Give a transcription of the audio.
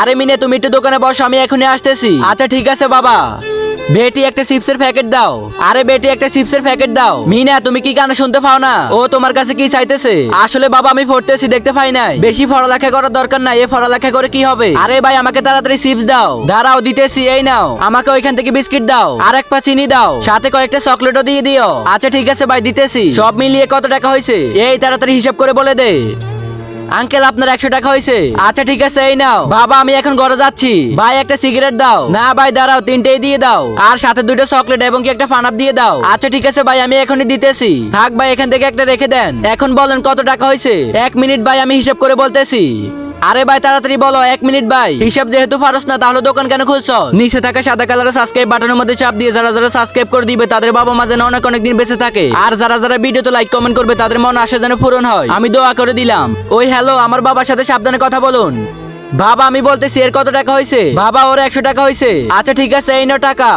আরে মিনে তুমি একটু দোকানে বসো, আমি এখনই আসতেছি। আচ্ছা ঠিক আছে বাবা। বেটি একটা চিপসের প্যাকেট দাও। আরে বেটি একটা চিপসের প্যাকেট দাও। মিনা তুমি কি গান শুনতে পাও না? ও তোমার কাছে কি চাইতেছে? আসলে বাবা আমি পড়তেছি, দেখতে পাই নাই। বেশি পড়ালেখা করার দরকার নাই, এ পড়ালেখা করে কি হবে? আরে ভাই আমাকে তাড়াতাড়ি চিপস দাও। দাঁড়াও দিতেছি, এই নাও। আমাকে ওইখান থেকে বিস্কিট দাও, আর এক পা চিনি দাও, সাথে কয়েকটা চকলেটও দিয়ে দিও। আচ্ছা ঠিক আছে ভাই দিতেছি। সব মিলিয়ে কত টাকা হয়েছে? এই তাড়াতাড়ি হিসাব করে বলে দে। আঙ্কেল আপনার 100 টাকা হয়েছে। আচ্ছা ঠিক আছে এই নাও। বাবা আমি এখন ঘরে যাচ্ছি। ভাই একটা সিগারেট দাও। না ভাই দাঁড়াও, 3টেই দিয়ে দাও, আর সাথে 2টা চকলেট এবং কি একটা ফানাপ দিয়ে দাও। আচ্ছা ঠিক আছে ভাই আমি এখনই দিতেছি। থাক ভাই এখান থেকে একটা রেখে দেন। এখন বলেন কত টাকা হয়েছে? 1 মিনিট ভাই আমি হিসাব করে বলতেছি। আরে ভাই তাড়াতাড়ি বলো, 1 মিনিট ভাই। হিসাব যেহেতু পারস না তাহলে দোকান কেন খুলছো? নিচে থাকা সাদা কালারের সাবস্ক্রাইব বাটনের মধ্যে চাপ দিয়ে যারা যারা সাবস্ক্রাইব করে দিবে তাদের বাবা মা যেন অনেক অনেক দিন বেঁচে থাকে, আর যারা যারা ভিডিওতে লাইক কমেন্ট করবে তাদের মন আশা যেন পূরণ হয়, আমি দোয়া করে দিলাম। ওই হ্যালো, আমার বাবার সাথে সাবধানে কথা বলুন। বাবা আমি বলতেছি এর কত টাকা হয়েছে? বাবা ওর 100 টাকা হয়েছে। আচ্ছা ঠিক আছে এই নাও টাকা।